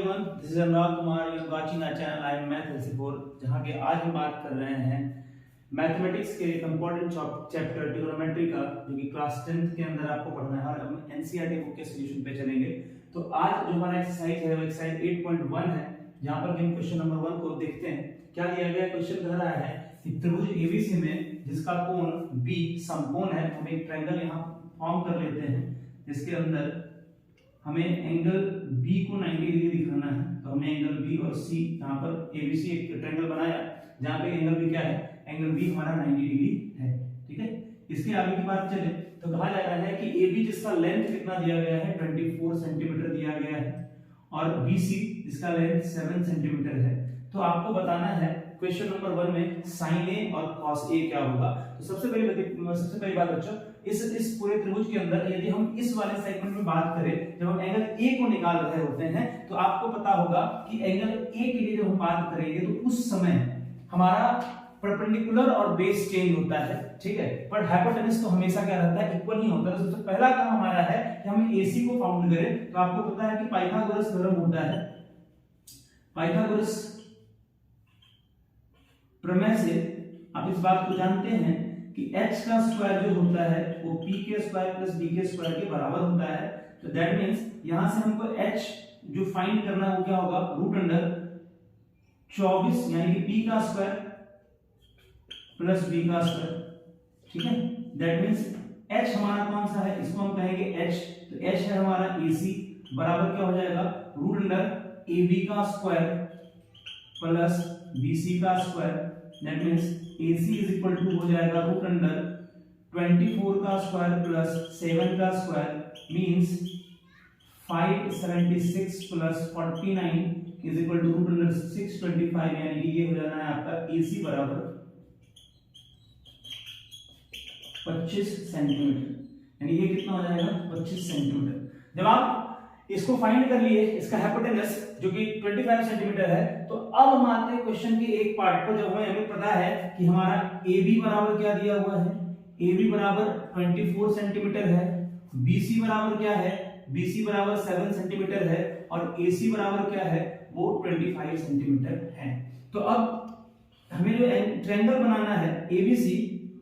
everyone, this is Anurag Kumar. You are watching our channel. I am Math LC4, जहाँ के आज हम बात कर रहे हैं मैथमेटिक्स के एक इम्पोर्टेंट चैप्टर ट्रिग्नोमेट्री का, जो कि क्लास 10th के अंदर आपको पढ़ना है और हम एनसीईआरटी बुक के सॉल्यूशन पे चलेंगे। तो आज जो हमारा एक्सरसाइज है वो एक्सरसाइज 8.1 है, जहाँ पर हम क्वेश्चन नंबर 1 को देखते हैं। क्या दिया गया क्वेश्चन कह रहा है कि त्रिभुज एबीसी में जिसका कोण बी समकोण है, हम एक ट्रायंगल यहाँ फॉर्म कर लेते हैं जिसके अंदर हमें एंगल बी को 90 डिग्री दिखाना है। तो हमने एंगल बी और सी यहाँ पर एबीसी एक ट्रायंगल बनाया जहाँ पे एंगल बी क्या है, एंगल बी हमारा 90 डिग्री है। ठीक है, इसके आगे की बात चले तो कहा जा रहा है कि एबी जिसका लेंथ कितना दिया गया है 24 सेंटीमीटर दिया गया है और बीसी जिसका लेंथ 7 सेंटीमीटर है। तो आपको बताना है क्वेश्चन नंबर 1 में साइन ए और कॉस ए क्या होगा। तो सबसे पहली बात बच्चों, इस पूरे त्रिभुज के अंदर यदि हम इस वाले सेगमेंट में बात करें, जब हम एंगल ए को निकाल रहे होते हैं तो आपको पता होगा कि एंगल ए के लिए जब हम बात करेंगे तो उस समय हमारा परपेंडिकुलर और बेस चेंज होता है। ठीक है, पर हाइपोटेनस तो हमेशा क्या रहता है, इक्वल ही होता है। तो सबसे पहला काम हमारा है कि हम एसी को फाउंड करें। तो आपको पता है कि पाइथागोरस थ्योरम होता है। पाइथागोरस प्रमेय से आप इस बात को जानते हैं कि h का स्क्वायर जो होता है वो p के स्क्वायर प्लस b के स्क्वायर के बराबर होता है। तो दैट मींस यहां से हमको h जो फाइंड करना है वो क्या होगा, रूट अंडर 24 यानी कि p का स्क्वायर प्लस b का स्क्वायर। ठीक है, दैट मींस h हमारा कौन सा है, इसको हम कहेंगे h। तो h है हमारा ac बराबर क्या हो जाएगा, रूट अंडर ab का स्क्वायर प्लस bc का square. That means AC is equal to हो जाएगा रूट अंडर 24 का स्क्वायर प्लस 7 का square means 576 plus 49 is equal to root under 625, यानी कि ये हो जाना है आपका AC बराबर 25 सेंटीमीटर, यानी ये कितना हो जाएगा 25 सेंटीमीटर। जब आप इसको फाइंड कर लिए, इसका हाइपोटेनस जो कि 25 सेंटीमीटर है, तो अब हम आते हैं क्वेश्चन के एक पार्ट पर जब हमें पता है कि हमारा AB बराबर क्या दिया हुआ है, AB बराबर 24 सेंटीमीटर है, BC बराबर क्या है, BC बराबर 7 सेंटीमीटर है और AC बराबर क्या है, वो 25 सेंटीमीटर है। तो अब हमें जो ट्रायंगल बनाना है ABC,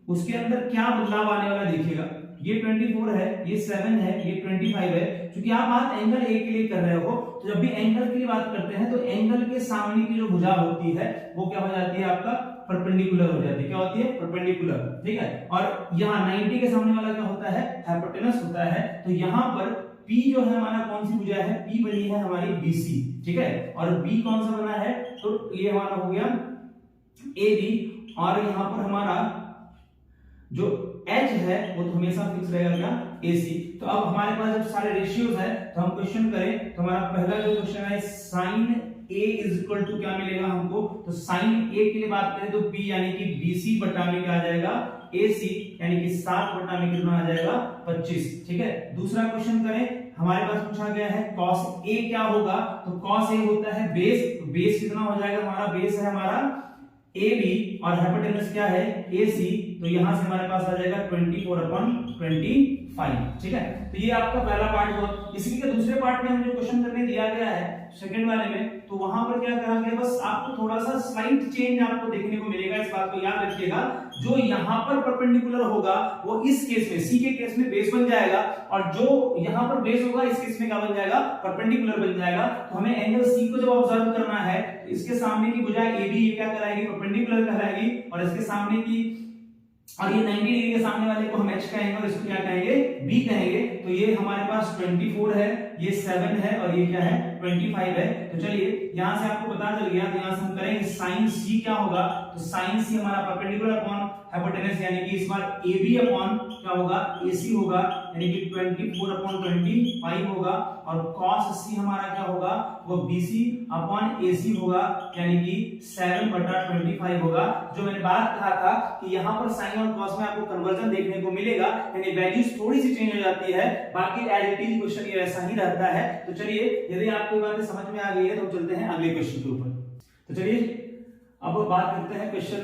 उसके अंदर क्या बदलाव आने वाला देखिएगा। ये 24 है, ये 7 है, ये 25 है। क्योंकि आप बात एंगल ए के लिए कर रहे हो, तो जब भी एंगल के लिए बात करते हैं तो एंगल के सामने की जो भुजा होती है वो क्या हो जाती है, आपका परपेंडिकुलर हो जाती है। क्या होती है, परपेंडिकुलर। ठीक है, और यहाँ 90 के सामने वाला क्या होता है, हाइपोटेनस होता है। तो यहाँ पर P जो है हमारा कौन सी भुजा है, P बनी है हमारी BC। ठीक है, और B कौन सा बना है, तो ये हमारा हो गया AB और यहाँ पर हमारा जो h है वो तो हमेशा फिक्स रहेगा क्या, AC। तो अब हमारे पास जब सारे रेशियोज है तो हम क्वेश्चन करें तो हमारा पहला जो क्वेश्चन है sin A is equal to क्या मिलेगा हमको, तो sin A के लिए बात करें तो P यानी कि BC बटा में क्या आ जाएगा, AC यानी कि 7 बटा में कितना आ जाएगा 25। ठीक है, दूसरा क्वेश्चन करें, हमारे पास पूछा गया है cos A क्या होगा, तो cos A होता है बेस। तो बेस कितना हो जाएगा, हमारा बेस है हमारा AB और हाइपोटेनस क्या है AC। तो यहां से हमारे पास आ जाएगा 24/25। ठीक है, तो ये आपका पहला पार्ट हुआ। इसी के दूसरे पार्ट में हम जो क्वेश्चन करने दिया गया है सेकंड वाले में, तो वहां पर क्या कहा गया, बस आपको थोड़ा सा स्लाइट चेंज आपको देखने को मिलेगा। इस बात को याद रखिएगा, जो यहां पर परपेंडिकुलर होगा वो इस केस में C के केस में बेस बन जाएगा और जो यहां पर बेस होगा इस केस में क्या बन जाएगा, परपेंडिकुलर बन जाएगा। तो हमें एंगल C को जब ऑब्जर्व करना है तो इसके सामने की भुजा AB ये क्या कहलाएगी, परपेंडिकुलर कहलाएगी, और इसके सामने की और ये 90 डिग्री के सामने वाले को हम h कहेंगे और इसको क्या कहेंगे, b कहेंगे। तो ये हमारे पास 24 है, ये 7 है और ये क्या है 25 है। तो चलिए यहां से आपको पता चल गया, तो यहां से हम करेंगे sin c क्या होगा, तो sin c हमारा परपेंडिकुलर अपॉन हाइपोटेनस यानी कि इस बार AB अपॉन क्या होगा, AC होगा, यानी कि 24/25 होगा और cos c हमारा क्या होगा, वो BC अपॉन AC होगा, यानी कि 7/25 होगा। जो मैंने बात कहा था कि यहाँ पर sin और cos में आपको कन्वर्जन देखने को मिलेगा, यानी वैल्यूज थोड़ी सी चेंज हो जाती है, बाकी एज इट इज क्वेश्चन ये ऐसा ही रहता है। तो चलिए यदि आपको बातें समझ में आ गई है तो चलते हैं अगले क्वेश्चन के ऊपर। तो चलिए अब बात करते हैं क्वेश्चन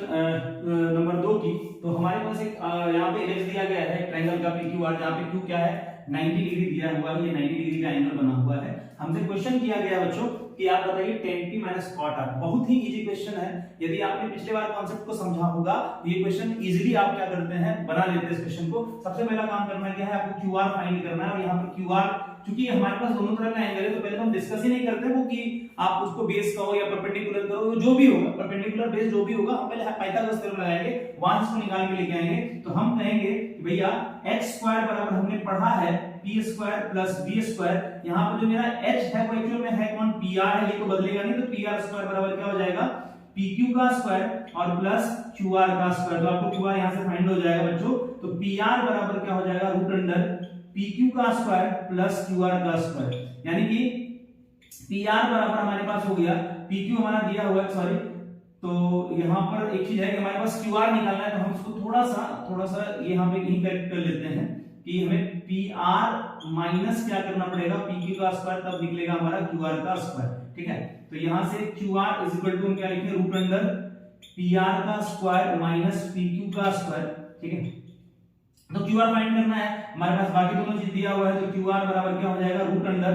नंबर 2 की। तो हमारे पास एक यहाँ पे इमेज दिया गया है ट्रायंगल का PQR, जहाँ पे Q क्या है 90 डिग्री दिया हुआ है, ये 90 डिग्री का एंगल बना हुआ है। हमसे क्वेश्चन किया गया बच्चों कि आप बताइए tan p minus cot r। बहुत ही इजी क्वेश्चन है, यदि आपने पिछले बार कॉन्सेप्ट को समझा होगा तो ये क्वेश्चन इजीली आप क्या करते हैं, बना लेते हैं इस क्वेश्चन को। सबसे पहला काम करना क्या है, आपको QR फाइंड करना है, और यहाँ पर QR क्योंकि हमारे पास दोनों तरह का एंगल है तो पहले तो हम डिस्कस ही नहीं करते वो कि आप उसको बेस कहो या परपेंडिकुलर करो, जो भी होगा परपेंडिकुलर बेस जो भी होगा, हम पहले पाइथागोरस थ्योरम लगाएंगे, वहां इसको निकाल के लेके आएंगे। तो हम कहेंगे कि भैया x स्क्वायर बराबर हमने पढ़ा है p square plus b square, यहाँ पर जो मेरा h है वो एक्चुअल में है कौन, pr है, ये तो बदलेगा नहीं, तो pr स्क्वायर बराबर क्या हो जाएगा, pq का स्क्वायर और प्लस qr का स्क्वायर। तो आपको qr यहाँ से फाइंड हो जाएगा बच्चों, तो pr बराबर क्या हो जाएगा, रूट अंडर pq का स्क्वायर प्लस qr का स्क्वायर, यानी कि pr बराबर हमारे पास हो गया, pq हमारा दिया हुआ है, सॉरी, तो यहाँ पर एक चीज है कि हमारे पास qr निकालना है, तो हम इसको थोड़ा सा यहाँ पे यही करेक्ट कर लेते हैं कि हमें pr माइनस क्या करना पड़ेगा, pq का स्क्वायर, तब निकलेगा हमारा qr का स्क्वायर, ठीक है। तो यहाँ से qr इज इक्वल टू हम क्या लिखेंगे, रूट अंडर pr का स्क्वायर माइनस pq का स्क्वायर, ठीक है। तो QR फाइंड करना है, हमारे पास बाकी दोनों चीज दिया हुआ है, तो QR बराबर क्या हो जाएगा, रूट अंडर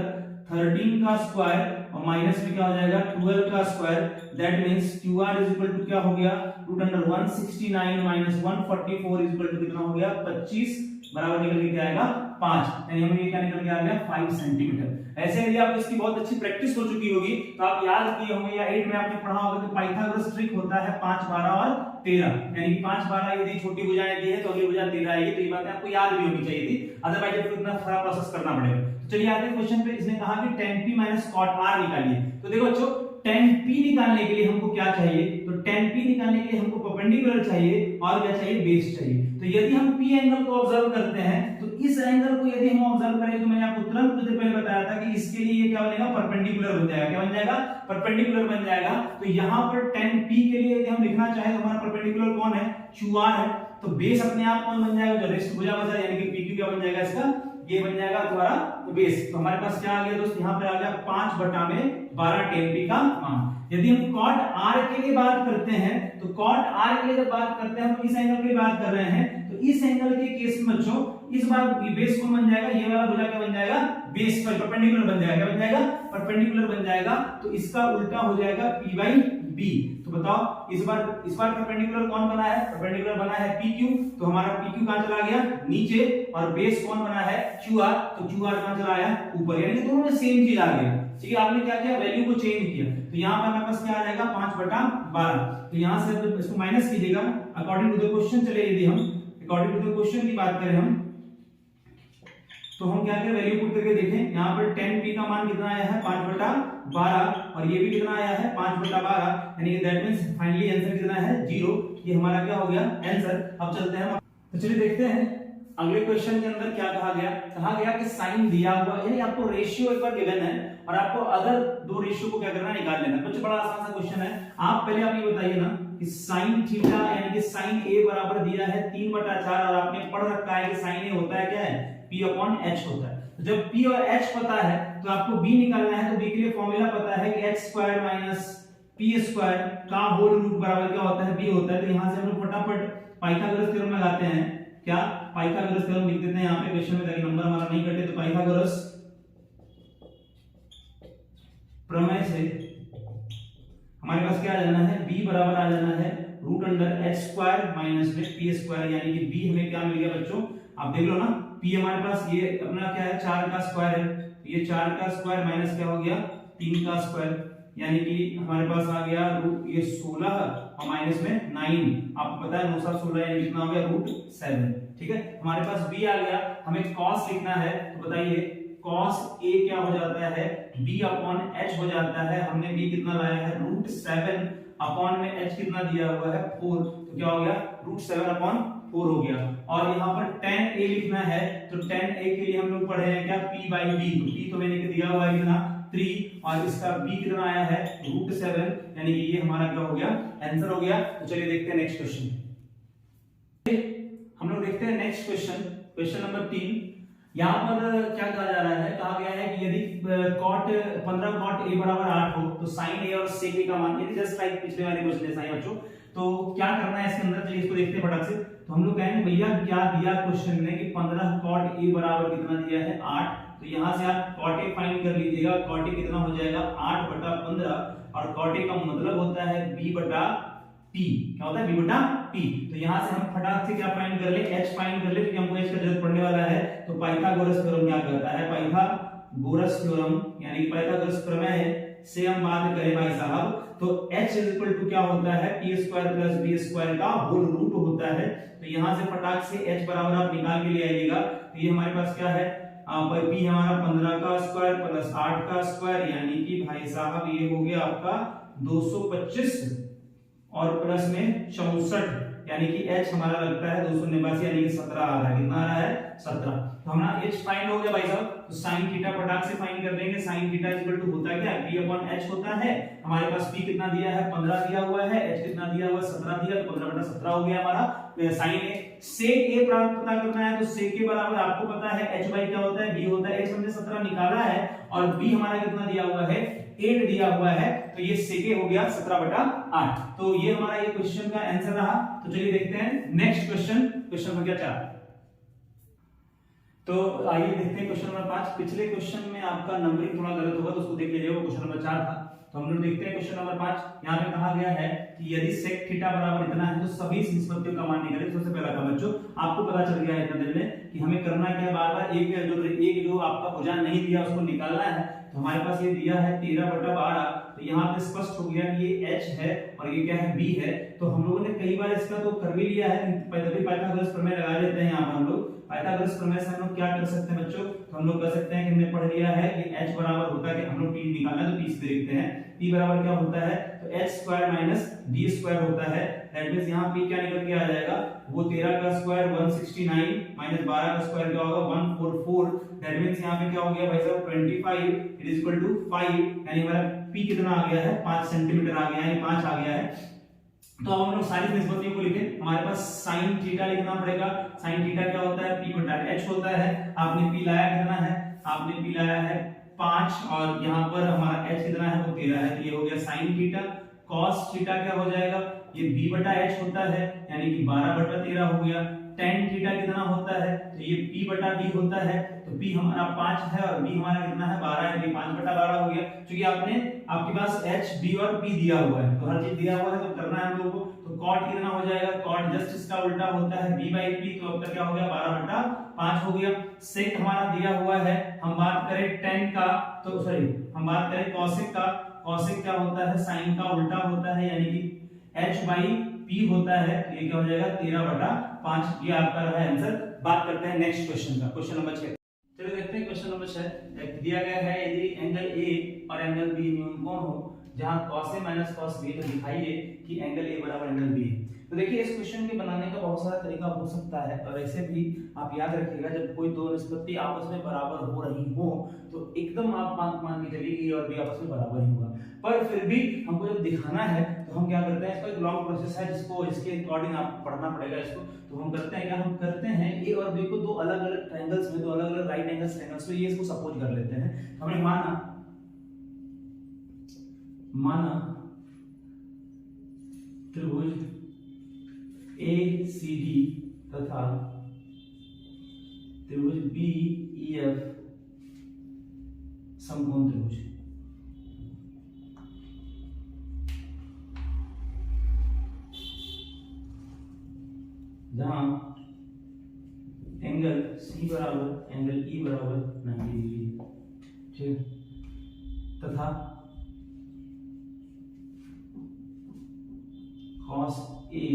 13 का स्क्वायर और माइनस में क्या हो जाएगा 12 का square, that means QR is equal to क्या हो गया, root under 169 minus 144 is equal to कितना हो गया, 25 बराबर निकल के क्या आएगा, 5, यानी हमें ये क्या निकल के आ गया, 5 सेंटीमीटर। ऐसे यदि आप इसकी बहुत अच्छी प्रैक्टिस हो चुकी होगी तो आप याद किए होंगे या 8 में आपने पढ़ा होगा कि पाइथागोरस ट्रिक होता है 5 12 और 13, यानी कि 5 12 यदि छोटी भुजाएं दी है तो अगली भुजा 13 आएगी, तो ये बातें आपको याद भी होनी चाहिए थी, अदरवाइज आपको इतना सारा प्रोसेस करना पड़ेगा। तो चलिए आते हैं क्वेश्चन पे, इसने कहा कि tan p minus cot r निकालिए। तो देखो बच्चों, tan p निकालने के लिए हमको क्या चाहिए, तो tan p निकालने के लिए हमको परपेंडिकुलर चाहिए और क्या चाहिए, बेस चाहिए। तो यदि हम p एंगल को ऑब्जर्व करते हैं तो इस एंगल को यदि हम ऑब्जर्व करें, तो मैंने आपको तुरंत कुछ देर पहले बताया था कि इसके लिए ये क्या बनेगा, परपेंडिकुलर बन जाएगा, क्या बन जाएगा, परपेंडिकुलर बन जाएगा। तो यहाँ पर tan p के लिए यदि हम लिखना चाहे तो हमारा परपेंडिकुलर कौन है, qr है, तो बेस अपने आप कौन बन जाएगा, जो रेस्ट भुजा बचा, यानी कि pq क्या बन जाएगा, इसका ये बन जाएगा तुम्हारा बेस। तो हमारे पास क्या आ गया दोस्त, यहाँ पे आ गया 5/12 tan p का मान। यदि हम cot r के लिए बात करते हैं, तो cot r के लिए जब बात करते हैं, हम इस एंगल की बात कर रहे हैं, तो इस एंगल के केस में बच्चों इस बार बेस कौन बन जाएगा, ये वाला भुजा क्या बन जाएगा, बेस पर परपेंडिकुलर बन जाएगा, क्या बन जाएगा, परपेंडिकुलर बन जाएगा। तो इसका उल्टा हो जाएगा p/b। तो बताओ इस बार परपेंडिकुलर कौन बना है, परपेंडिकुलर बना है pq, तो हमारा pq कहां चला गया, नीचे, और बेस कौन बना है, qr, तो qr कहां चला आया, ऊपर, यानी कि दोनों में सेम चीज आ गई। ठीक है, आपने क्या किया, वैल्यू को चेंज किया, तो यहाँ पे हमारे पास क्या आ जाएगा, 5/12। तो यहाँ से इसको माइनस कीजिएगा अकॉर्डिंग टू द क्वेश्चन। चले यदि हम अकॉर्डिंग टू द क्वेश्चन की बात करें हम, तो हम क्या करें, वैल्यू पुट करके देखें। यहाँ पर tan p का मान कितना आया है, 5/12, और ये भी कितना आया है, 5/12, यानी कि दैट मींस फाइनली आंसर कितना है, 0। ये हमारा क्या हो गया, आंसर। अब चलते हैं, तो चलिए देखते हैं अगले क्वेश्चन के अंदर क्या कहा गया कि साइन दिया हुआ, यानी आपको रेशियो एक बार गिवन है और आपको अगर दो रेशियो को क्या करना है, निकाल लेना। बच्चों बड़ा आसान सा क्वेश्चन है, आप पहले आप ये बताइए ना कि साइन थीटा यानी कि साइन a बराबर दिया है 3/4, और आपने पढ़ रखा है कि साइन a होता है क्या है, p/h होता है। तो जब p और h पता है तो आपको b निकालना है, तो b के लिए फॉर्मूला पता है कि h² माइनस p² का होल रूट बराबर क्या होता है, b होता है। तो यहां से हम लोग फटाफट पाइथागोरस थ्योरम लगाते हैं, क्या पाइथागोरस थ्योरम लिख देते हैं यहाँ पे क्वेश्चन में, ताकि नंबर हमारा नहीं कटे। तो पाइथागोरस प्रमेय से हमारे पास क्या आ जाना है, b बराबर आ जाना है रूट अंडर h² माइनस में p², यानी कि b हमें क्या मिल गया बच्चों, आप देख लो ना, p हमारे पास ये अपना क्या है, 4 का स्क्वायर है, ये 4 का स्क्वायर माइनस क्या हो गया, 3 का स्क्वायर, यानी कि हमारे पास आ गया रूट ये 16 और माइनस में 9, आपको पता है 9 7 16, यानी कितना हो गया, √7। ठीक है, हमारे पास b आ गया, हमें cos लिखना है, तो बताइए cos a क्या हो जाता है, b/h हो जाता है। हमने b कितना लाया है, √7 अपॉन में h कितना दिया हुआ है, 4, तो क्या हो गया, √7/4 हो गया। और यहाँ पर tan a लिखना है, तो tan a के लिए हम लोग पढ़े हैं क्या, p/b, तो p तो मैंने दिया हुआ है कितना, 3, और इसका b कितना आया है, √7, यानी कि ये हमारा क्या हो गया, आंसर हो गया। तो चलिए देखते हैं नेक्स्ट क्वेश्चन। हम लोग देखते हैं नेक्स्ट क्वेश्चन, क्वेश्चन नंबर 3। यहाँ पर क्या कहा जा रहा है, कहा गया है कि यदि cot 15 cot a बराबर 8 हो, तो sin a और sec a का मान, ये जस्ट लाइक पिछले वाले क्वेश्चन जैसा ही बच्चों। तो क्या करना है इसके अंदर, चलिए इसको देखते हैं फटाक से। तो हम लोग कहेंगे भैया क्या दिया क्वेश्चन में कि 15 cot a बराबर कितना दिया है 8, तो यहाँ से आप cot a फाइंड कर लीजिएगा। cot a कितना हो जाएगा 8 बटा 15 और cot a का मतलब होता है b बटा p। क्या होता है b बटा p? तो यहाँ से हम फटाक से क्या फाइंड कर ले, h फाइंड कर ले, क्योंकि हमको h का जरूरत पड़ने वाला है। तो पाइथागोरस थ्योरम क्या कहता है, पाइथागोरस थ्योरम यानी पाइथागोरस प्रमेय से हम बात करें भाई साहब, तो h इक्वल टू क्या होता है p square plus b square का होल रूट होता है। तो यहाँ से फटाक से h बराबर आप निकाल के ले आइएगा। तो ये हमारे पास क्या है, p हमारा 15 का स्क्वायर प्लस 8 का स्क्वायर यानी कि भाई साहब ये हो गया आपका 225 और प्लस में 64 यानी कि h हमारा लगता है 289 यानी कि 17 आ रहा है। कितना आ रहा है 17। तो हमारा h फाइंड हो गया भाई साहब। तो sin थीटा फटाक से फाइंड कर देंगे। sin थीटा इक्वल टू होता है क्या p/h होता है। हमारे पास p कितना दिया है 15 दिया हुआ है, h कितना दिया हुआ है 17 दिया, तो 15/17 हो गया हमारा sin a। sec a प्राप्त पता करना है, तो sec a बराबर आपको पता है h बाई क्या होता है b होता है। h हमने 17 निकाला है और b हमारा कितना दिया हुआ है 8 दिया हुआ है, तो ये sec a हो गया 17/8। तो ये हमारा ये क्वेश्चन का आंसर रहा। तो चलिए देखते हैं नेक्स्ट क्वेश्चन, क्वेश्चन हो गया 4। तो आइए देखते हैं क्वेश्चन नंबर 5। पिछले क्वेश्चन में आपका नंबरिंग थोड़ा गलत होगा तो उसको देख लीजिएगा, वो क्वेश्चन नंबर 4 था। तो हम लोग देखते हैं क्वेश्चन नंबर 5। यहाँ पे कहा गया है कि यदि sec थीटा बराबर इतना है तो सभी निष्पत्तियों का मान निकालें। सबसे पहला काम बच्चों आपको पता चल गया है इतना देर में कि हमें करना क्या है, बार-बार एक जो आपका भुजांग नहीं दिया उसको निकालना है। तो हमारे पास ये दिया है 13/12, तो यहाँ पे स्पष्ट हो गया कि ये h है और ये क्या है b है। तो हम लोगों ने कई बार इसका तो कर भी लिया है, तभी पाइथागोरस प्रमेय लगा लेते हैं। यहाँ पर हम लोग पाइथागोरस प्रमेय से हम लोग क्या कर सकते हैं बच्चों, तो हम लोग कर सकते हैं कि हमने पढ़ लिया है कि h बराबर होता है कि हम लोग p निकालना है तो p से देखते हैं। p बराबर क्या होता है, तो h square minus b square होता है। दैट मींस यहाँ p क्या निकल के आ जाएगा, वो 13 का स्क्वायर 169 माइनस 12 का स्क्वायर क्या होगा 144। दैट मींस यहाँ पे क्या हो गया भाई साहब 25 इट इज इक्वल टू 5, यानी हमारा p कितना आ गया है 5 सेंटीमीटर आ गया है, यानी 5 आ गया है। तो अब हम लोग सारी निष्पत्तियों को लिखें। हमारे पास sin थीटा लिखना पड़ेगा। sin थीटा क्या होता है p बटा h होता है। आपने p लाया कितना है, आपने p लाया है 5 और यहाँ पर हमारा h कितना है वो 13 है। तो ये हो गया sin थीटा। cos थीटा क्या हो जाएगा, ये b बटा h होता है यानी कि 12/13 हो गया। tan थीटा कितना होता है, तो ये p बटा b होता है। तो p हमारा 5 है और b हमारा कितना है 12 है, तो 5/12 हो गया। क्योंकि आपके पास h b और p दिया हुआ है, तो हर चीज दिया हुआ है तो करना है हम लोगों को। तो cot कितना हो जाएगा, cot जस्ट इसका उल्टा होता है b बाई p, तो अब तक क्या हो गया 12/5 हो गया। sec हमारा दिया हुआ है। हम बात करें tan का, तो सॉरी हम बात करें cosec का। cosec क्या होता है, sin का उल्टा होता है यानी कि h बाई p होता है। तो ये क्या हो जाएगा 13/5। ये आपका रहा आंसर। बात करते हैं नेक्स्ट क्वेश्चन का, क्वेश्चन नंबर 6। चलिए देखते हैं क्वेश्चन नंबर 6। दिया गया है यदि एंगल A और एंगल B न्यून कोण हो जहां cos A minus cos B, तो दिखाइए कि एंगल A बराबर एंगल B है। तो देखिए इस क्वेश्चन के बनाने का बहुत सारा तरीका हो सकता है और ऐसे भी आप याद रखिएगा जब कोई दो निष्पत्ति आपस में बराबर हो रही हो तो एकदम आप मान के चलिए A और B आपस में बराबर ही होगा। पर फिर भी हमको जब दिखाना है तो हम क्या करते हैं, इसका एक लॉन्ग प्रोसेस है जिसको इसके अकॉर्डिंग आप पढ़ना पड़ेगा इसको। तो हम करते हैं क्या, हम करते हैं A और B को दो अलग अलग ट्रायंगल्स में, दो अलग अलग राइट एंगल ट्रायंगल्स में ये इसको सपोज कर लेते हैं। हमने माना त्रिभुज ACD तथा त्रिभुज BEF समकोण त्रिभुज। जहां एंगल C बराबर एंगल E बराबर 90 डिग्री, ठीक, तथा cos A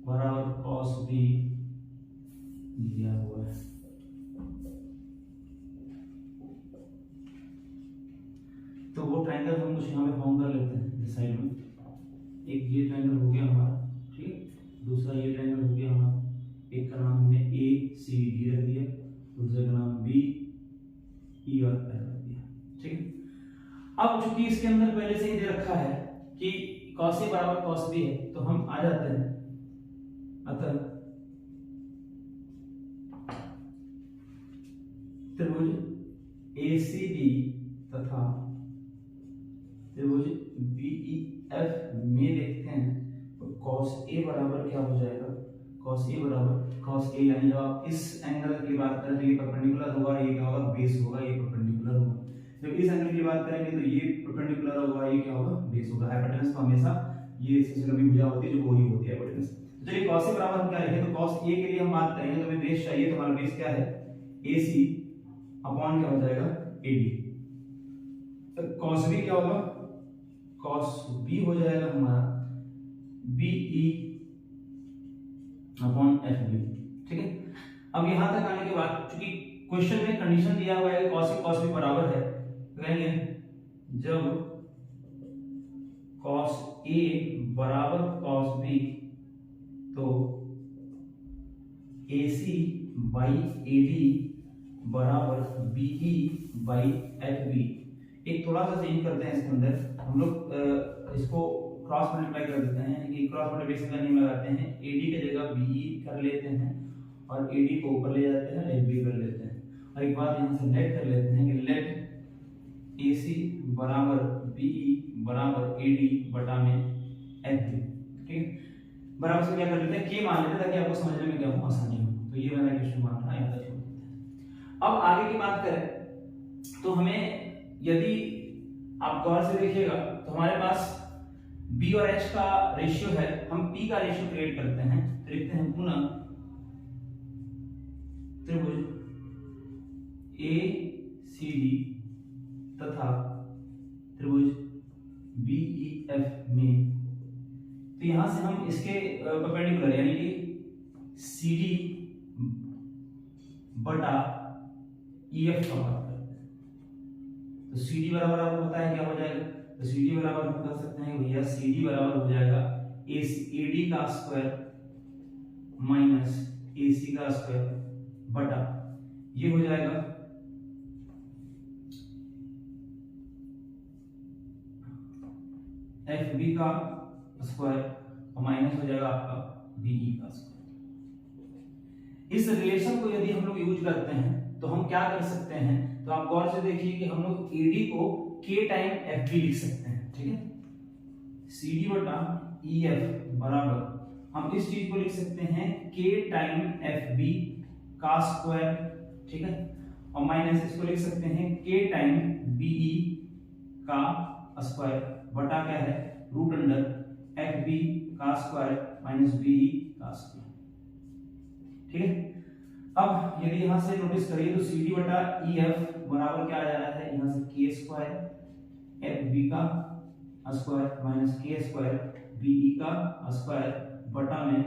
बराबर cos B दिया हुआ है। तो वो ट्रायंगल हम कुछ यहाँ पे फॉर्म कर लेते हैं इस साइड में। एक ये ट्रायंगल हो गया हमारा, ठीक, दूसरा ये ट्रायंगल हो गया हमारा। एक का नाम हमने ACD रख दिया, दूसरे का नाम BE और F रख दिया, ठीक। अब चूंकि इसके अंदर पहले से ही दे रखा है कि cos A बराबर cos B है, तो हम आ जाते हैं। अतः त्रिभुज ACD तथा त्रिभुज BEF में देखते हैं तो cos A बराबर क्या हो जाएगा, cos a बराबर cos a, यानी जब आप इस एंगल की बात करें तो ये परपेंडिकुलर होगा, ये क्या होगा, बेस होगा, ये परपेंडिकुलर होगा। जब इस एंगल की बात करेंगे तो ये परपेंडिकुलर होगा, ये क्या होगा, बेस होगा। हाइपोटेनस तो हमेशा ये इससे लंबी भुजा होती है जो वही होती है हाइपोटेनस। चलिए cos a बराबर हम क्या लिखें, तो cos a के लिए हम बात करेंगे तो हमें बेस चाहिए, तो हमारा बेस क्या है, AC अपॉन क्या हो जाएगा, AD। तो cos b क्या होगा, cos b हो जाएगा हमारा BE अपॉन FB। ठीक है, अब यहां तक आने के बाद चूंकि क्वेश्चन में कंडीशन दिया हुआ है cos a cos b बराबर है, तो कहेंगे जब cos a बराबर cos b तो AC बाई AD बराबर BE बाई FB। एक थोड़ा सा चेंज करते हैं इसके अंदर, हम लोग इसको क्रॉस मल्टीप्लाई कर देते हैं, कि क्रॉस मल्टीप्लिकेशन का नियम लगाते हैं, AD की जगह BE कर लेते हैं और AD को ऊपर ले जाते हैं, FB कर लेते हैं, और एक बात यहाँ से लेट कर लेते हैं कि लेट AC बराबर BE बराबर AD बटा में FB। ठीक, बराबर से क्या कर लेते हैं, K मान लेते हैं ताकि आपको समझने में क्या हो, आसानी हो। तो ये मेरा क्वेश्चन मान था, यहाँ तक छोड़ देते हैं। अब आगे की बात करें तो हमें, यदि आप गौर से देखिएगा तो हमारे पास B और H का रेशियो है, हम P का रेशियो क्रिएट करते हैं, तो लिखते हैं पुनः त्रिभुज ACD तथा त्रिभुज BEF में। तो यहां से हम इसके परपेंडिकुलर यानी कि CD बटा EF का बात करते हैं, तो CD बराबर आपको पता है क्या हो जाएगा, तो CD बराबर हम कर सकते हैं भैया, CD बराबर हो जाएगा AD का स्क्वायर माइनस AC का स्क्वायर बटा ये हो जाएगा FB का स्क्वायर और माइनस हो जाएगा आपका BE का स्क्वायर। इस रिलेशन को यदि हम लोग यूज करते हैं तो हम क्या कर सकते हैं, तो आप गौर से देखिए कि हम लोग AD को K टाइम FB लिख सकते हैं। ठीक है, CD बटा EF बराबर हम इस चीज को लिख सकते हैं K टाइम FB का स्क्वायर। ठीक है, और माइनस इसको लिख सकते हैं K टाइम BE का स्क्वायर बटा क्या है, रूट अंडर FB का स्क्वायर माइनस BE का स्क्वायर। ठीक है, अब यदि यहां से नोटिस करिए तो CD बटा EF बराबर क्या आ जा रहा है, यहां से K स्क्वायर FB का square minus K square BE का स्क्वायर बटा में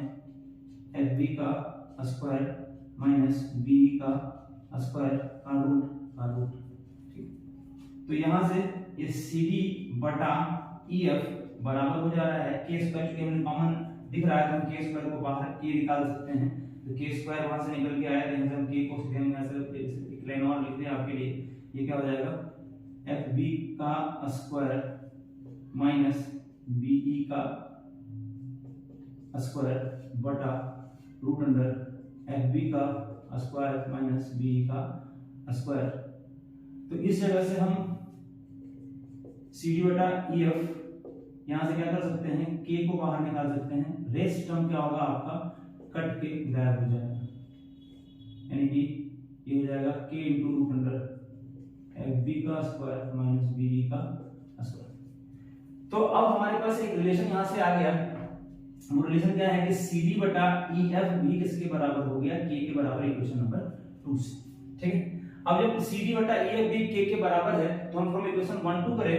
FB का स्क्वायर माइनस BE का स्क्वायर का रूट। ठीक, तो यहां से ये CD बटा EF बराबर हो जा रहा है K स्क्वायर, क्योंकि हमें कॉमन दिख रहा है तो हम K स्क्वायर को बाहर K निकाल सकते हैं, तो K स्क्वायर वहां से निकल के आया, तो यहाँ से हम K को सीधे हम यहाँ से एक लाइन और लिख दें आपके लिए, ये क्या हो जाएगा FB का स्क्वायर माइनस BE का स्क्वायर बटा रूट अंडर FB का स्क्वायर माइनस BE का स्क्वायर। तो इस जगह से हम CD बटा EF यहां से क्या कर सकते हैं, K को बाहर निकाल सकते हैं, रेस्ट टर्म क्या होगा आपका कट के गायब हो जाएगा, यानी कि ये हो जाएगा K into root under FB का स्क्वायर माइनस BE का स्क्वायर। तो अब हमारे पास एक रिलेशन यहां से आ गया, वो रिलेशन क्या है कि CD बटा EF भी किसके बराबर हो गया, K के बराबर, इक्वेशन नंबर 2 से। ठीक है, अब जब CD बटा EF भी K के बराबर है तो हम फ्रॉम इक्वेशन 1 2 करें,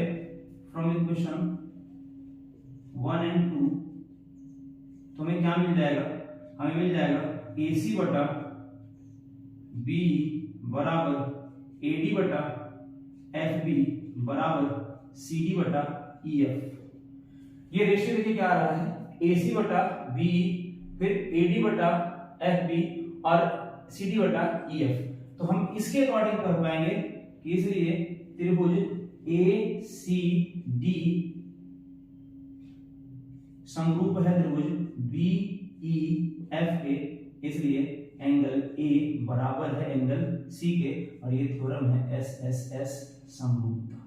फ्रॉम इक्वेशन 1 एंड 2 तो हमें क्या मिल जाएगा, हमें मिल जाएगा AC बटा BE बराबर AD बटा FB बराबर CD बटा EF। ये रेशियो देखिए क्या आ रहा है, AC बटा BE फिर AD बटा FB और CD बटा EF। तो हम इसके अकॉर्डिंग कर पाएंगे कि इसलिए त्रिभुज ACD समरूप है त्रिभुज BEF के, इसलिए एंगल A बराबर है एंगल C के, और ये थ्योरम है SSS समरूपता।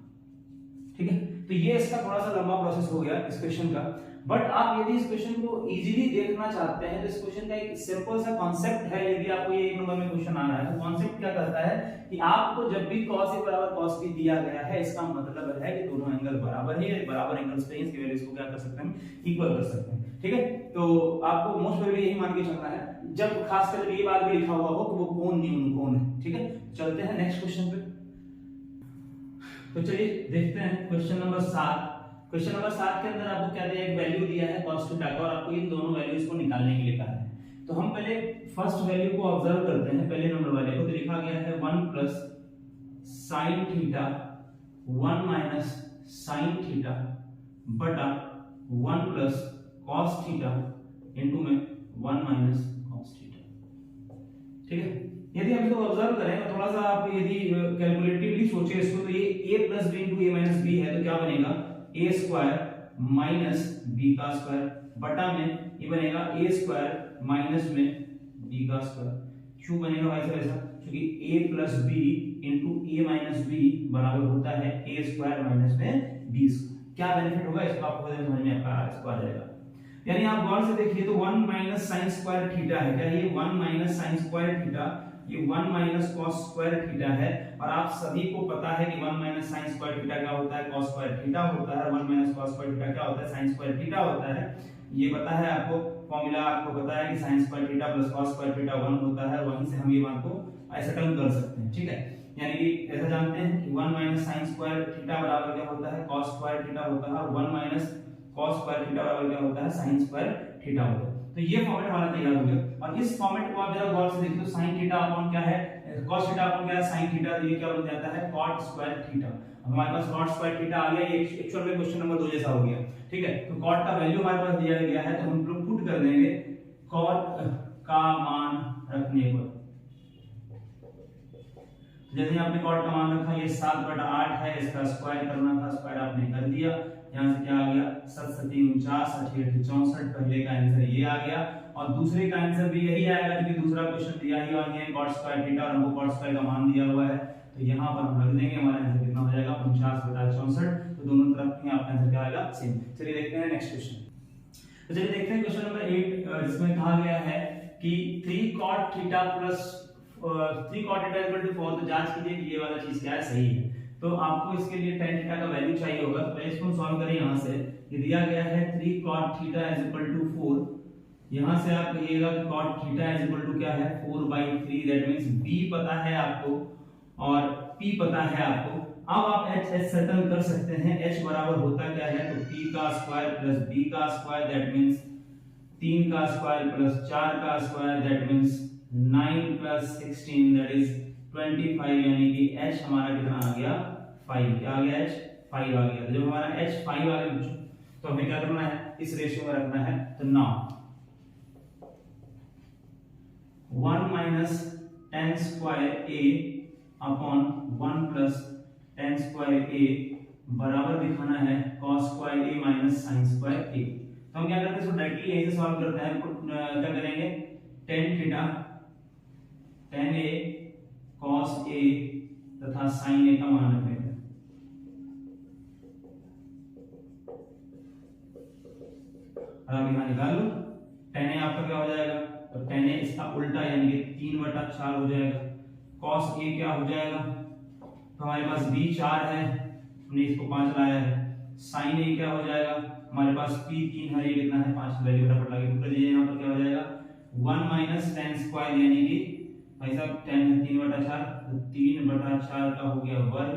ठीक है, तो ये इसका थोड़ा सा लंबा प्रोसेस हो गया इस क्वेश्चन का। बट आप यदि इस क्वेश्चन को इजीली देखना चाहते हैं तो इस क्वेश्चन का एक सिंपल सा कॉन्सेप्ट है। यदि आपको ये 1 नंबर में क्वेश्चन आ रहा है तो कॉन्सेप्ट क्या करता है कि आपको जब भी cos a बराबर cos b दिया गया है, इसका मतलब है कि दोनों एंगल बराबर है, बराबर एंगल्स पे इसकी वैल्यूज को क्या कर सकते हैं, इक्वल कर सकते हैं। ठीक है, तो आपको मोस्ट प्रोबेबली यही मान के चलना है, जब खासकर जब ये बात भी लिखा हुआ हो कि वो कोण न्यून कोण है। ठीक है, चलते हैं नेक्स्ट क्वेश्चन पे। तो चलिए देखते हैं क्वेश्चन नंबर 7। क्वेश्चन नंबर 7 के अंदर आपको क्या दिया है, एक वैल्यू दिया है cos थीटा का और आपको इन दोनों वैल्यूज को निकालने के लिए कहा है। तो हम पहले फर्स्ट वैल्यू को ऑब्जर्व करते हैं, पहले नंबर वाले को। तो लिखा गया है 1 plus sin theta 1 minus sin theta बटा 1 प्लस cos थीटा इनटू में 1 माइनस cos थीटा। ठीक है, यदि हम इसको ऑब्जर्व करें तो थोड़ा सा आप यदि कैलकुलेटिवली सोचें इसको, तो ये a plus b into a minus b है, तो क्या बनेगा a स्क्वायर माइनस b का स्क्वायर बटा में ये बनेगा a स्क्वायर माइनस में b का स्क्वायर। क्यों बनेगा वैसे वैसा, क्योंकि a plus b into a minus b बराबर होता है a स्क्वायर माइनस में b स्क्वायर। क्या बेनिफिट होगा इसको आपको समझ में आ जाएगा। यानी आप गौर से देखिए तो 1 माइनस साइन स्क्वायर थीटा है, क्या ये 1 माइनस साइन स्क्वायर थीटा, ये 1 माइनस कॉस स्क्वायर थीटा है। और आप सभी को पता है कि 1 माइनस साइन स्क्वायर थीटा क्या होता है, कॉस स्क्वायर थीटा होता है। 1 माइनस कॉस स्क्वायर थीटा क्या होता है, साइन स्क्वायर थीटा होता है। ये पता है आपको, फॉर्मूला आपको पता है कि sine square theta plus cos square theta 1 होता है। वहीं से हम ये बात को ऐसे टर्म कर सकते हैं। ठीक है, यानी कि ऐसा जानते हैं कि 1 माइनस साइन स्क्वायर थीटा बराबर क्या होता है, कॉस स्क्वायर थीटा होता है, और 1 माइनस कॉस स्क्वायर थीटा बराबर क्या होता है, साइन स्क्वायर थीटा होता है। तो ये फॉर्मेट हमारा तैयार हो गया। और इस फॉर्मेट को आप जरा गौर से देखिए तो sin थीटा अपॉन क्या है, cos थीटा अपॉन क्या है, sin थीटा, तो ये क्या बन जाता है cot स्क्वायर थीटा। अब हमारे पास cot स्क्वायर थीटा आ गया, ये एक्चुअल में क्वेश्चन नंबर 2 जैसा हो गया। ठीक है, तो cot का वैल्यू हमारे पास दिया गया है, तो हम लोग पुट कर देंगे cot का मान रखने पर। जैसे ही आपने cot का मान रखा, ये 7/8 है, इसका स्क्वायर करना था, स्क्वायर आपने कर दिया। यहाँ से क्या आ गया, 7 7 49, 8 8 64। पहले का आंसर ये आ गया और दूसरे का आंसर भी यही आएगा, क्योंकि दूसरा क्वेश्चन दिया ही और ये cot स्क्वायर थीटा और हमको cot स्क्वायर का मान दिया हुआ है। तो यहाँ पर हम रख देंगे, हमारा आंसर कितना हो जाएगा 49/64। तो दोनों तरफ में आपका आंसर क्या आएगा, सेम। चलिए देखते हैं नेक्स्ट क्वेश्चन। तो चलिए देखते हैं क्वेश्चन नंबर 8, जिसमें कहा गया है कि 3 cot theta plus 3 cot theta equal to 4। तो जांच कीजिए कि ये वाला चीज क्या है, सही है। तो आपको इसके लिए tan थीटा का वैल्यू चाहिए होगा। तो पहले इसको सॉल्व करें। यहाँ से ये दिया गया है 3 cot theta is equal to 4। यहाँ से आप कहिएगा कि cot theta is equal to क्या है, 4/3। दैट मींस b पता है आपको और p पता है आपको। अब आप h सेटल कर सकते हैं। h बराबर होता क्या है, तो p का स्क्वायर प्लस b का स्क्वायर, दैट मींस 3 का स्क्वायर प्लस 4 का square, that means 9 plus 16 that is 25। यानी कि h हमारा कितना आ गया, 5। क्या आ गया, h 5 आ गया। जब हमारा h 5 आ गया तो हमें क्या करना है, इस रेशियो में रखना है। तो now 1 minus tan square a upon 1 plus tan square a बराबर दिखाना है cos square a minus sin square a। तो हम क्या करते हैं, इसको डायरेक्टली यहीं से सॉल्व करते हैं। क्या करेंगे, tan theta tan a cos a तथा sin a का मान रखने का। अब यहाँ निकाल लो, tan a आपका क्या हो जाएगा, तो tan a इसका उल्टा यानी कि 3/4 हो जाएगा। cos a क्या हो जाएगा, तो हमारे पास b 4 है, हमने इसको 5 लाया है। sin a क्या हो जाएगा, हमारे पास p 3 है, ये कितना है 5। वैल्यू फटाफट लगा के कर दीजिए। यहाँ पर क्या हो जाएगा 1 माइनस tan स्क्वायर, यानी कि भाई साहब tan है 3/4, तो 3/4 का हो गया वर्ग।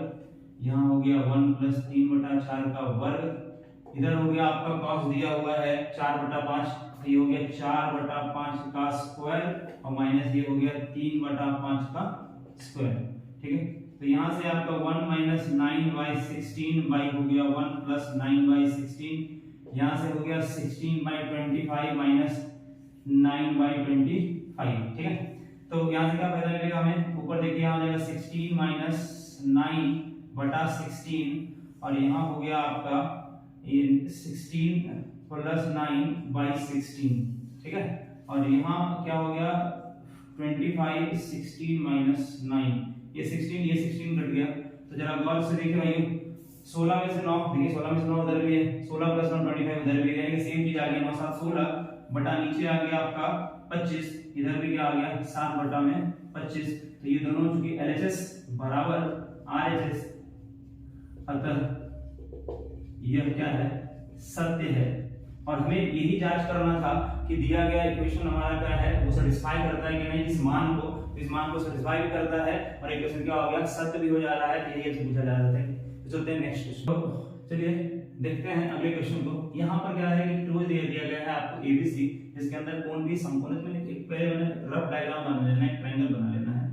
यहाँ हो गया 1 प्लस 3/4 का वर्ग। इधर हो गया आपका cos दिया हुआ है 4/5, ये हो गया 4/5 का स्क्वायर और माइनस ये हो गया 3/5 का स्क्वायर। ठीक है, तो यहाँ से आपका 1 माइनस 9/16 बाई हो गया 1 प्लस 9/16। यहाँ से हो गया 16/25 माइनस 9/25। ठीक है, तो यहाँ से क्या फायदा मिलेगा हमें, ऊपर देखिए यहाँ हो जाएगा 16 माइनस 9/16 और यहाँ हो गया आपका ये 16 प्लस 9/16। ठीक है, और यहाँ क्या हो गया 25 16 माइनस 9, ये 16 कट गया। तो जरा गौर से देखिए भाइयों, 16 में से 9, देखिए 16 में से 9 उधर भी है, 16 प्लस 9 25 उधर भी है, सेम चीज आ गया 9 7 16 बटा नीचे आ गया आपका 25, इधर भी क्या आ गया 7 बटा में 25। तो ये दोनों चूंकि LHS बराबर RHS, अतः यह क्या है सत्य है। और हमें यही जांच करना था कि दिया गया इक्वेशन हमारा क्या है वो सेटिस्फाई करता है कि नहीं, इस मान को सेटिस्फाई भी करता है और इक्वेशन क्या हो गया सत्य भी हो जा रहा है। तो यही पूछा जा रहा है। तो चलते हैं नेक्स्ट क्वेश्चन। तो चलिए देखते हैं अगले क्वेश्चन को। यहाँ पर क्या है कि क्लोज दिया गया है आपको ABC, जिसके अंदर कौन भी समकोण में एक पहले मैंने रफ डायग्राम बना लेना है, ट्रायंगल बना लेना है,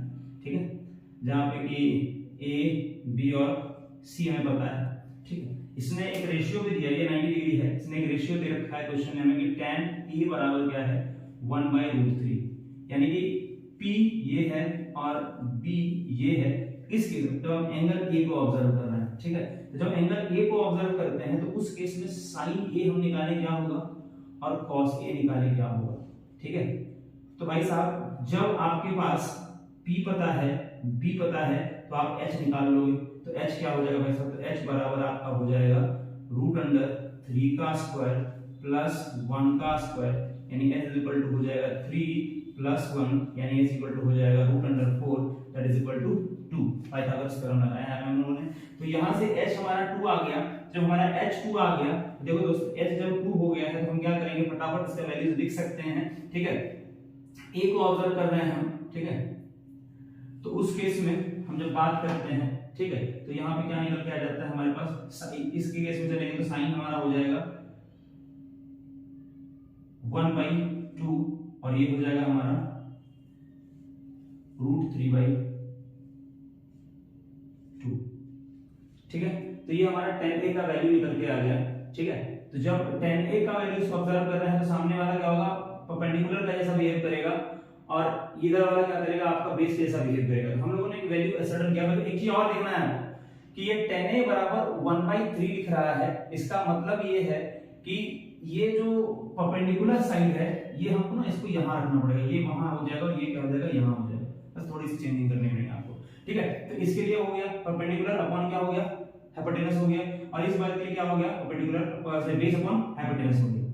ठीक है, जहाँ पे कि A B और C हमें पता है, ठीक है। इसने एक रेशियो भी दिया, ये 90 डिग्री है, इसने एक रेशियो दे रखा है क्वेश्चन में हमें कि tan E बराबर क्या है 1/√3, यानी कि P ये है और B ये है। इस केस में तो हम एंगल A को ऑब्जर्व कर रहे हैं, ठीक है। तो जब एंगल A को ऑब्जर्व करते हैं तो उस केस में sin A हम निकाले क्या होगा और cos A निकाले क्या होगा, ठीक है। तो भाई साहब जब आपके पास P पता है B पता है तो आप H निकाल लोगे। तो H क्या हो जाएगा भाई साहब, तो H बराबर आपका हो जाएगा √3 का स्क्वायर प्लस 1 का स्क्वायर, यानी H इक्वल टू हो जाएगा 3 प्लस 1, यानी H इक्वल टू हो जाएगा √4 that is equal to 2। Pythagoras theorem लगाया है हम लोगों ने। तो यहां से H हमारा 2 आ गया। जब हमारा H 2 आ गया, देखो दोस्तों H जब 2 हो गया है तो हम क्या करेंगे, फटाफट इसका वैल्यूज लिख सकते हैं, ठीक है। A को ऑब्जर्व कर रहे हैं हम, ठीक है। तो उस केस में हम जब बात करते हैं, ठीक है, तो यहाँ पे क्या निकल के आ जाता है हमारे पास, इसके केस में चलेंगे तो साइन हमारा हो जाएगा 1/2 और ये हो जाएगा हमारा √3/2, ठीक है। तो ये हमारा tan A का वैल्यू निकल के आ गया, ठीक है। तो जब tan A का वैल्यू ऑब्जर्व कर रहे हैं तो सामने वाला क्या होगा, परपेंडिकुलर का जैसा बिहेव करेगा और इधर वाला क्या करेगा, आपका बेस जैसा बिहेव करेगा। हम लोगों ने एक वैल्यू असर्टेन किया, मतलब एक चीज और देखना है कि ये tan A बराबर 1/3 लिख रहा है। इसका मतलब ये है कि ये जो परपेंडिकुलर साइड है ये हमको ना इसको यहाँ रखना पड़ेगा, ये वहां हो जाएगा और ये क्या हो जाएगा यहाँ हो जाएगा, बस थोड़ी सी चेंजिंग करनी पड़ेगी आपको, ठीक है। तो इसके लिए हो गया परपेंडिकुलर अपॉन क्या हो गया हाइपोटेनस हो गया, और इस बात के लिए क्या हो गया परपेंडिकुलर से बेस अपॉन हाइपोटेनस हो गया।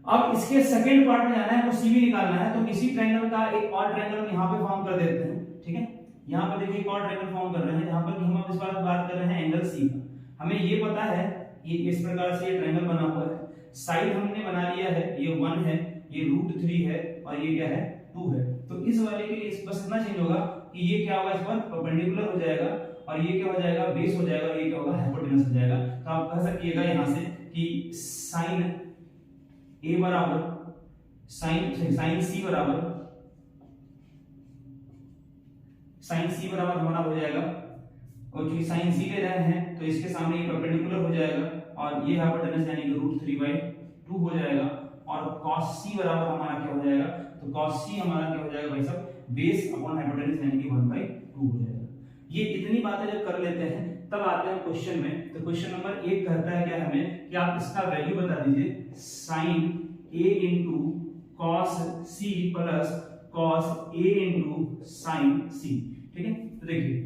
अब इसके सेकंड पार्ट में जाना है, तो CV निकालना है। तो इसी ट्रायंगल का एक और ट्रायंगल यहाँ पे फॉर्म कर देते हैं, ठीक है। यहाँ पर देखिए एक और ट्रायंगल फॉर्म कर रहे हैं जहाँ पर हम इस बार बात कर रहे हैं एंगल C का। हमें ये पता है ये इस प्रकार से ये ट्रायंगल बना हुआ है, साइड हमने बना लिया है, ये 1 है, ये √3 है और ये क्या है 2 है। तो इस वाले के लिए बस इतना चेंज होगा कि ये क्या होगा इस पर परपेंडिकुलर हो जाएगा और ये क्या हो जाएगा बेस हो जाएगा और ये क्या होगा हाइपोटेनस हो जाएगा। तो आप कह सकिएगा यहाँ से कि साइन A बराबर साइन C बराबर हमारा हो जाएगा, और चूंकि साइन C ले रहे हैं तो इसके सामने ये परपेंडिकुलर हो जाएगा और ये हाइपोटेनस यानी कि √3/2 हो जाएगा, और cos C बराबर हमारा क्या हो जाएगा, तो cos C हमारा क्या हो जाएगा भाई साहब बेस अपॉन हाइपोटेनस यानी कि 1/2 हो जाएगा। ये इतनी बातें जब कर लेते हैं तब आते हैं क्वेश्चन में। तो क्वेश्चन नंबर 1 कहता है क्या हमें कि आप इसका वैल्यू बता दीजिए sin A into cos C plus cos A into sin C, ठीक है। तो देखिए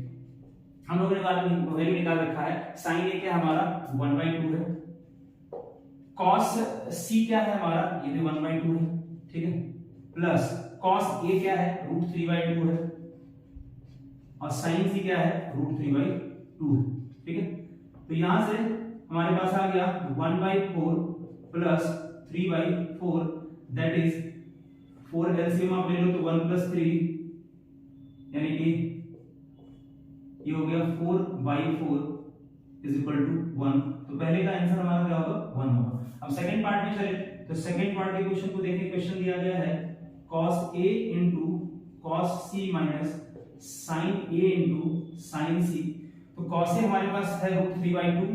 हम लोगों ने वैल्यू निकाल रखा है, sin A क्या हमारा 1/2 है, cos C क्या है हमारा ये भी 1/2 है, ठीक है, प्लस cos A क्या है √3/2 है और sin C क्या है √3/2 है, ठीक है। तो यहां से हमारे पास आ गया 1/4 प्लस 3/4 दैट इज 4 एलसीएम आप ले लो तो 1 + 3 यानी कि ये हो गया 4/4 = 1। तो पहले का आंसर हमारा क्या होगा 1 होगा। अब सेकंड पार्ट में चले तो सेकंड पार्ट के क्वेश्चन को देखिए। क्वेश्चन दिया गया है cos A into cos C minus sin A into sin C। तो cos A हमारे पास है √3/2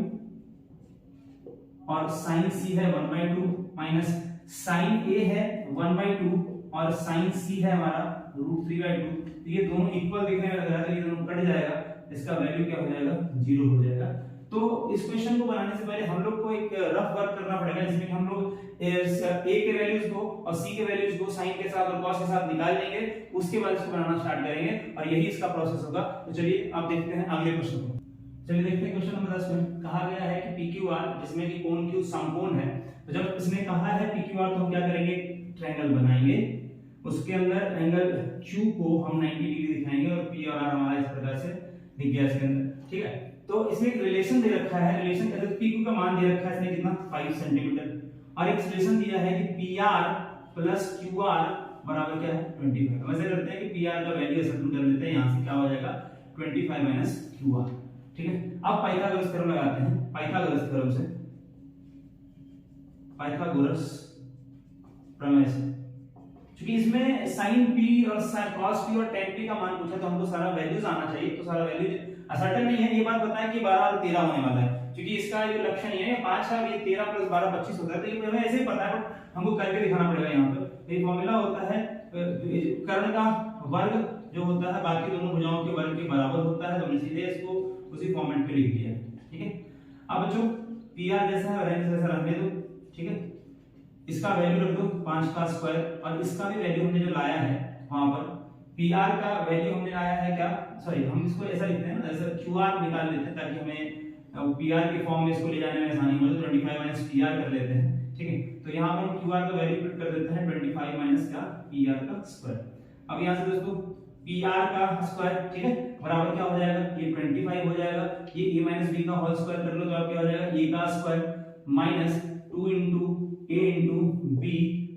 और sin C है 1/2 माइनस sin A है 1/2 और sin C है हमारा √3/2। तो ये दोनों इक्वल दिखने में लग रहा है तो ये दोनों कट जाएगा, इसका वैल्यू क्या हो जाएगा 0 हो जाएगा। तो इस क्वेश्चन को बनाने से पहले हम लोग को एक रफ वर्क करना पड़ेगा जिसमें हम लोग A के वैल्यूज को और C के वैल्यूज को sin के साथ और cos के साथ निकाल लेंगे, उसके बाद इसको बनाना स्टार्ट करेंगे और यही इसका प्रोसेस होगा। तो चलिए आप देखते हैं अगले क्वेश्चन को। चलिए देखते हैं क्वेश्चन नंबर 10 में कहा गया है कि PQR जिसमें कि कोण Q समकोण है, तो जब इसने कहा है PQR तो हम क्या करेंगे, ट्रायंगल बनाएंगे, उसके अंदर एंगल Q को हम 90 डिग्री दिखाएंगे और P और R हमारा इस प्रकार से दिख गया इसके अंदर, ठीक है। तो इसमें एक रिलेशन दे रखा है, रिलेशन का PQ का मान दे रखा है इसने कितना 5 सेंटीमीटर, और एक रिलेशन दिया है कि PR प्लस QR बराबर क्या है 25। तो ऐसे करते हैं कि PR का वैल्यू सब्स्टिट्यूट कर लेते हैं, यहां से क्या हो जाएगा 25 माइनस QR, ठीक है। अब पाइथागोरस थ्योरम लगाते हैं, पाइथागोरस थ्योरम से, पाइथागोरस प्रमेय से, क्योंकि इसमें sin p और cos p और tan p का मान पूछा तो हमको सारा वैल्यूज आना चाहिए, तो सारा वैल्यूज असर्टेन नहीं है, ये बात बताएं कि 12 और 13 होने वाला है, क्योंकि इसका जो लक्षण नहीं है 5 का, ये 13 प्लस 12 25 होता है, तो ये हमें ऐसे ही पता है बट हमको करके दिखाना पड़ेगा। यहाँ पर ये फॉर्मूला होता है कर्ण का वर्ग जो होता है बाकी दोनों भुजाओं के वर्ग के बराबर होता है, तो हमने सीधे इसको उसी फॉर्मेट पे लिख दिया, ठीक है। अब बच्चों PR जैसा है रेंज जैसा रहने दो, ठीक है, इसका वैल्यू रख दो 5 का स्क्वायर, और इसका भी वैल्यू हमने जो लाया है वहां पर PR का वैल्यू हमने लाया है क्या, सॉरी हम इसको ऐसा लिखते हैं ना, ऐसा QR निकाल लेते हैं ताकि हमें PR के फॉर्म में इसको ले जाने में आसानी हो, तो 25 माइनस PR कर लेते हैं, ठीक है। तो यहां पर हम QR का वैल्यू पुट कर देते हैं 25 माइनस का PR का स्क्वायर। अब यहां से दोस्तों PR का स्क्वायर, ठीक है, बराबर क्या हो जाएगा, ये 25 हो जाएगा, ये a माइनस b का होल स्क्वायर कर लो तो अब क्या हो जाएगा a का square minus 2 into a into b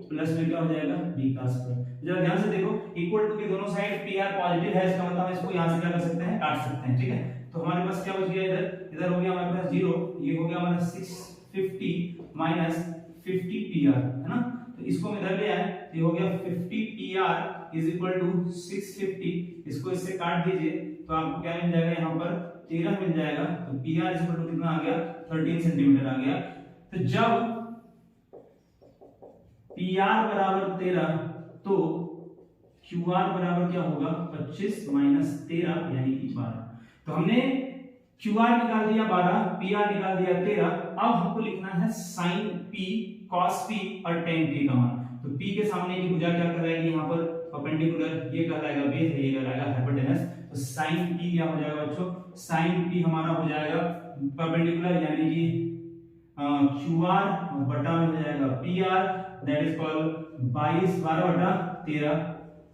plus में क्या हो जाएगा b का स्क्वायर। जरा ध्यान से देखो, इक्वल टू के दोनों साइड PR पॉजिटिव है, इसका मतलब हम इसको यहां से क्या कर सकते हैं, काट सकते हैं, ठीक है। तो हमारे पास क्या बच गया, इधर हो गया हमारे पास 0, ये हो गया हमारा 650 माइनस 50 PR, है ना, तो इसको हम इधर ले आए, ये हो गया 50 PR इज इक्वल टू 650, इसको इससे काट दीजिए तो आपको क्या मिल जाएगा, यहाँ पर 13 मिल जाएगा, तो PR इज इक्वल टू कितना आ गया 13 सेंटीमीटर आ गया। तो जब PR बराबर 13 तो QR बराबर क्या होगा 25 माइनस 13 यानी कि 12। तो हमने QR निकाल दिया 12, PR निकाल दिया 13, अब हमको लिखना है sin p cos p और tan p का मान। तो p के सामने की भुजा क्या कहलाएगी, यहाँ पर परपेंडिकुलर, ये कहलाएगा बेस, ये कहलाएगा हाइपोटेनस। तो sin p क्या हो जाएगा बच्चों, sin p हमारा हो जाएगा परपेंडिकुलर यानी कि QR बटा में हो जाएगा PR, दैट इज कॉल्ड 22 12 बटा 13,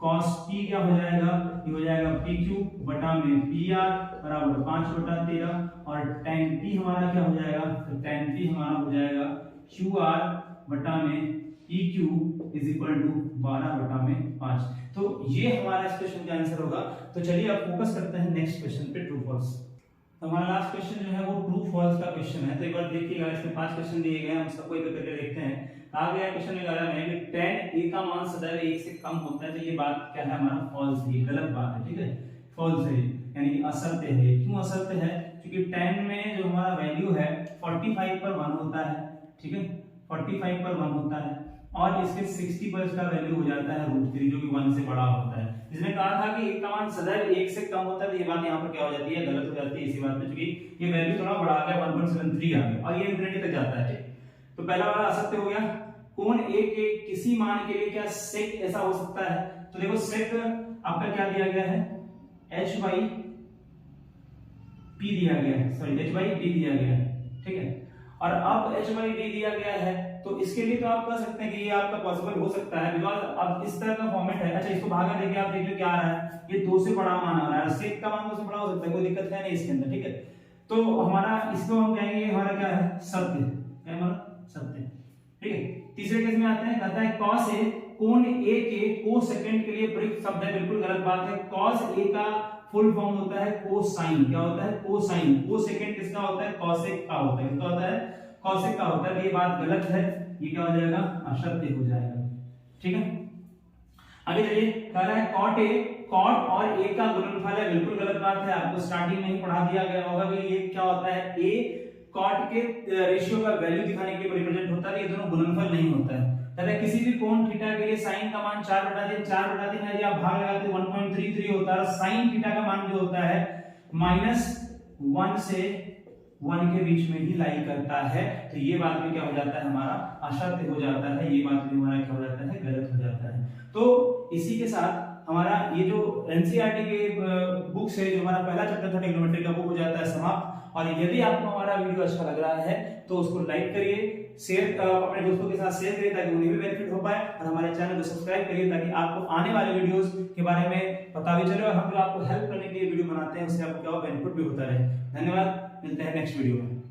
cos p क्या हो जाएगा, ये हो जाएगा PQ बटा में PR बराबर 5 बटा 13, और tan p हमारा क्या हो जाएगा, तो tan p हमारा हो जाएगा QR बटा में PQ इज इक्वल टू 12 बटा में 5। तो ये हमारा इस क्वेश्चन का आंसर होगा। तो चलिए अब फोकस करते हैं नेक्स्ट क्वेश्चन पे, ट्रू फॉल्स। तो हमारा लास्ट क्वेश्चन जो है वो ट्रू फॉल्स का क्वेश्चन है, तो एक बार देखिएगा, इसमें 5 क्वेश्चन दिए गए हैं, हम सबको एक करके देखते हैं। कहा गया क्वेश्चन में कहा है कि tan a का मान सदैव 1 से कम होता है, तो ये बात क्या है हमारा फॉल्स है, गलत बात है, ठीक है, फॉल्स है, यानी कि असत्य है। क्यों असत्य है, क्योंकि tan में जो हमारा वैल्यू है 45 पर 1 होता है, ठीक है, 45 पर 1 होता है, और इसके 60 पर इसका वैल्यू हो जाता है √3 जो कि 1 से बड़ा होता है। इसने कहा था कि एक का मान सदैव 1 से कम होता है, तो ये बात यहाँ पर क्या हो जाती है, गलत हो जाती है इसी बात में, क्योंकि ये वैल्यू थोड़ा बढ़ा गया 1.73 आ गया और ये इंफिनिटी तक जाता है। तो पहला वाला असत्य हो गया। कोण A के किसी मान के लिए क्या सेक ऐसा हो सकता है, तो देखो सेक आपका क्या दिया गया है, h/p दिया गया है, सॉरी h/d दिया गया है, ठीक है। और अब h/d दिया गया है तो इसके लिए तो आप कह सकते हैं कि ये आपका पॉसिबल हो सकता है, बिकॉज़ अब इस तरह का फॉर्मेट है। अच्छा इसको भागा देके आप देख लो क्या आ रहा है, ये 2 से बड़ा मान आ रहा है, सेक का मान 2 से बड़ा हो सकता है, कोई दिक्कत है नहीं इसके अंदर, ठीक है। तो हमारा इसको हम कहेंगे हमारा क्या है, सत्य है, हमारा सत्य, ठीक है। तीसरे केस में आते हैं, कहता है cos A कोण A के कोसेकेंड के लिए प्रयुक्त शब्द है, बिल्कुल गलत बात है। cos A का फुल फॉर्म होता है कोसाइन, क्या होता है, कोसाइन। कोसेकेंड किसका होता है, कॉसेक का होता है, किसका होता है, कॉसेक का होता है, ये बात गलत है, ये क्या हो जाएगा, असत्य हो जाएगा, ठीक है। आगे चलिए, कह रहा है cot A, cot और A का गुणनफल है, बिल्कुल गलत बात है, आपको स्टार्टिंग में ही पढ़ा दिया गया होगा कि ये क्या होता है, A cot के रेशियो का वैल्यू दिखाने के लिए रिप्रेजेंट होता है, ये दोनों गुणनफल नहीं होता है। कहता है किसी भी कोण थीटा के लिए sin का मान 4/3 है, आप भाग लगाते 1.33 होता है, और sin थीटा का मान जो होता है -1 से 1 के बीच में ही लाई करता है। तो ये बात भी क्या हो जाता है, हमारा असत्य हो जाता है, ये बात भी हमारा क्या हो जाता है, गलत हो जाता है। तो इसी के साथ हमारा ये जो एनसीईआरटी के बुक से जो हमारा पहला चैप्टर था ट्रिग्नोमेट्री का, वो हो जाता है समाप्त। और यदि आपको हमारा वीडियो अच्छा लग रहा है तो उसको लाइक करिए, शेयर अपने दोस्तों के साथ शेयर करिए ताकि उन्हें भी बेनिफिट हो पाए, और हमारे चैनल को सब्सक्राइब करिए ताकि आपको आने वाले वीडियोस के बारे में पता भी चले, और हम जो आपको हेल्प करने के लिए वीडियो बनाते हैं उससे आपको क्या बेनिफिट भी होता रहे। धन्यवाद, मिलते हैं नेक्स्ट वीडियो में।